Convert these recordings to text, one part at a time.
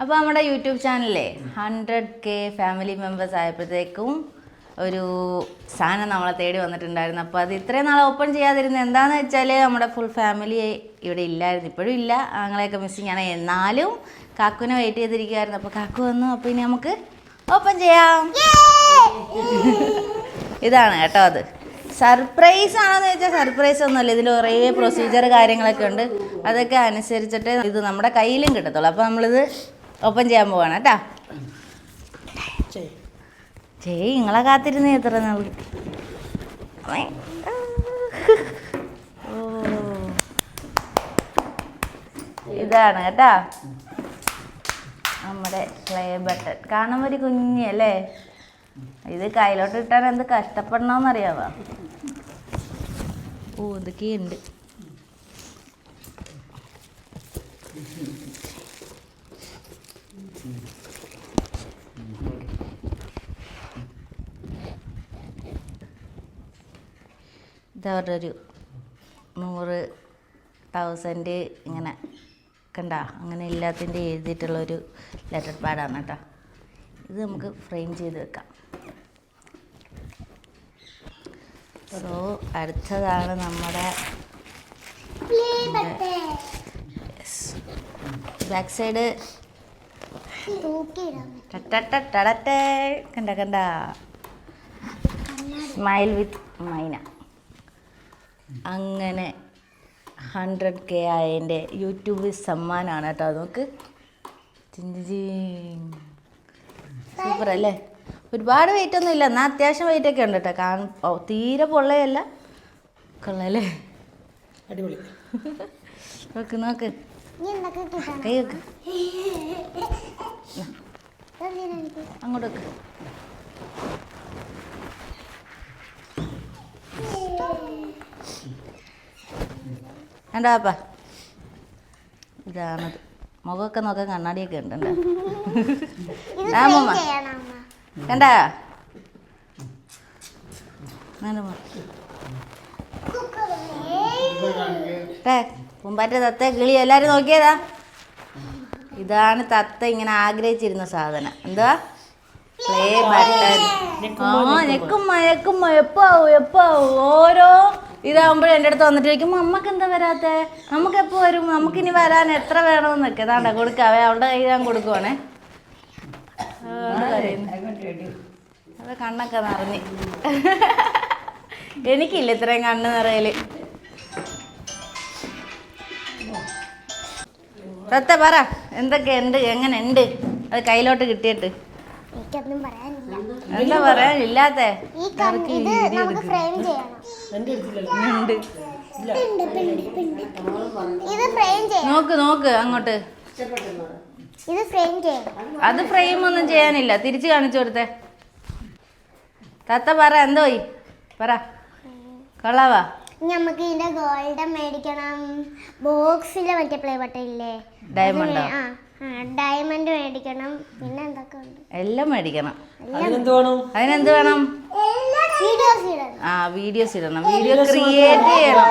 അപ്പോൾ നമ്മുടെ യൂട്യൂബ് ചാനലിലെ 100K ഫാമിലി മെമ്പേഴ്സ് ആയപ്പോഴത്തേക്കും ഒരു സാധനം നമ്മളെ തേടി വന്നിട്ടുണ്ടായിരുന്നു. അപ്പോൾ അത് ഇത്രയും നാളെ ഓപ്പൺ ചെയ്യാതിരുന്നത് എന്താണെന്ന് വെച്ചാൽ നമ്മുടെ ഫുൾ ഫാമിലി ഇവിടെ ഇല്ലായിരുന്നു, ഇപ്പോഴും ഇല്ല. ഞങ്ങളെയൊക്കെ മിസ്സിങ് ആണ്. എന്നാലും കാക്കുവിനെ വെയിറ്റ് ചെയ്തിരിക്കുമായിരുന്നു. അപ്പോൾ കാക്കു വന്നു. അപ്പോൾ ഇനി നമുക്ക് ഓപ്പൺ ചെയ്യാം. ഇതാണ് കേട്ടോ. അത് സർപ്രൈസ് ആണെന്ന് വെച്ചാൽ സർപ്രൈസ് ഒന്നുമല്ല. ഇതിൽ കുറേ പ്രൊസീജിയർ കാര്യങ്ങളൊക്കെ ഉണ്ട്. അതൊക്കെ അനുസരിച്ചിട്ട് ഇത് നമ്മുടെ കയ്യിലും കിട്ടത്തുള്ളൂ. അപ്പോൾ നമ്മളിത് ഓപ്പൺ ചെയ്യാൻ പോവാണ് കേട്ടോ. നിങ്ങളെ കാത്തിരുന്ന് എത്ര നാൾ. ഇതാണ് കേട്ടോ നമ്മുടെ ക്ലേ ബട്ടൺ. കാണുമ്പോൾ ഒരു കുഞ്ഞല്ലേ. ഇത് കയ്യിലോട്ട് ഇട്ടാൻ എന്ത് കഷ്ടപ്പെടണമെന്നറിയാമോ? ഇതൊക്കെയുണ്ട്. ഇതവരുടെ ഒരു 100,000 ഇങ്ങനെ കണ്ട അങ്ങനെ എല്ലാത്തിൻ്റെ എഴുതിയിട്ടുള്ളൊരു ലെറ്റർ പാഡാണ് കേട്ടോ. ഇത് നമുക്ക് ഫ്രെയിം ചെയ്ത് വെക്കാം. സോ അടുത്തതാണ് നമ്മുടെ ബാക്ക് സൈഡ്. കണ്ട കണ്ട സ്മൈൽ വിത്ത് മൈന. അങ്ങനെ 100K ആയതിൻ്റെ യൂട്യൂബ് സമ്മാനമാണ് കേട്ടോ. നോക്ക്, സൂപ്പർ അല്ലേ. ഒരുപാട് വെയിറ്റ് ഒന്നും ഇല്ല, എന്നാൽ അത്യാവശ്യം വെയിറ്റൊക്കെ ഉണ്ട് കേട്ടോ. തീരെ പൊള്ളയല്ല, കൊള്ളല്ലേ. അടിപൊളി. നോക്ക് നോക്ക്, കൈ വെക്ക്, അങ്ങോട്ട് വെക്ക്. കണ്ടാപ്പാ, ഇതാണത്. മുഖമൊക്കെ നോക്കാൻ കണ്ണാടിയൊക്കെ ഉണ്ടല്ലോ. കണ്ടാ പൂമ്പാറ്റ, തത്ത, കിളി എല്ലാരും നോക്കിയതാ. ഇതാണ് തത്ത ഇങ്ങനെ ആഗ്രഹിച്ചിരുന്ന സാധനം. എന്താ? Play button. ഞെക്കും മയക്കും എപ്പാവും ഓരോ ഇതാകുമ്പോഴും എൻ്റെ അടുത്ത് വന്നിട്ട് ചോദിക്കും, അമ്മക്ക് എന്താ വരാത്തെ, നമുക്ക് എപ്പോൾ വരും, നമുക്കിനി വരാൻ എത്ര വേണമെന്നൊക്കെ. അതാണ്ട കൊടുക്കാവേ, അവളുടെ കയ്യിൽ ഞാൻ കൊടുക്കുവാണേ. അത് കണ്ണൊക്കെ നിറഞ്ഞ്. എനിക്കില്ല ഇത്രയും കണ്ണ് നിറയല്. തത്ത പറ, എന്തൊക്കെ ഉണ്ട്, എങ്ങനെ ഉണ്ട് അത് കയ്യിലോട്ട് കിട്ടിയിട്ട്? എന്താ പറയാനില്ലാത്ത? നോക്ക് നോക്ക് അങ്ങോട്ട്. അത് ഫ്രെയിം ഒന്നും ചെയ്യാനില്ല, തിരിച്ചു കാണിച്ചു കൊടുത്തേ. തത്ത പറ, എന്തോയി പറ. കൊള്ളാവാ? നമുക്ക് ഇതിന്റെ ഗോൾഡൻ മേടിക്കണം. ബോക്സിലെ മറ്റേ പ്ലേ ബട്ടൺ ഇല്ലേ, ഡയമണ്ടോ? ഡയമണ്ട് മേടിക്കണം. പിന്നെ എന്തൊക്കെ ഉണ്ട്, എല്ലാം മേടിക്കണം. അതിനെന്ത് വേണം? വീഡിയോസ് ഇടണം. വീഡിയോ ക്രിയേറ്റ് ചെയ്യണം,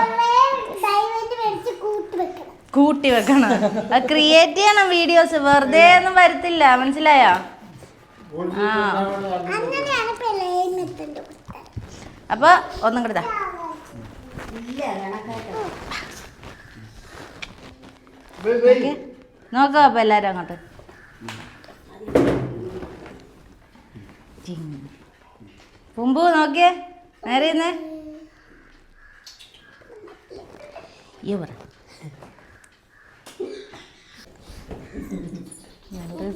കൂട്ടി വെക്കണം. അത് ക്രിയേറ്റ് ചെയ്യണം വീഡിയോസ്, വെറുതെ ഒന്നും വരത്തില്ല, മനസ്സിലായോ? അപ്പൊ ഒന്നും കൊടുത്താ നോക്കാം. അപ്പൊ എല്ലാരും അങ്ങോട്ട് പുമ്പു നോക്കിയേ, നേരെ പറ.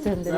ചന്ദ്ര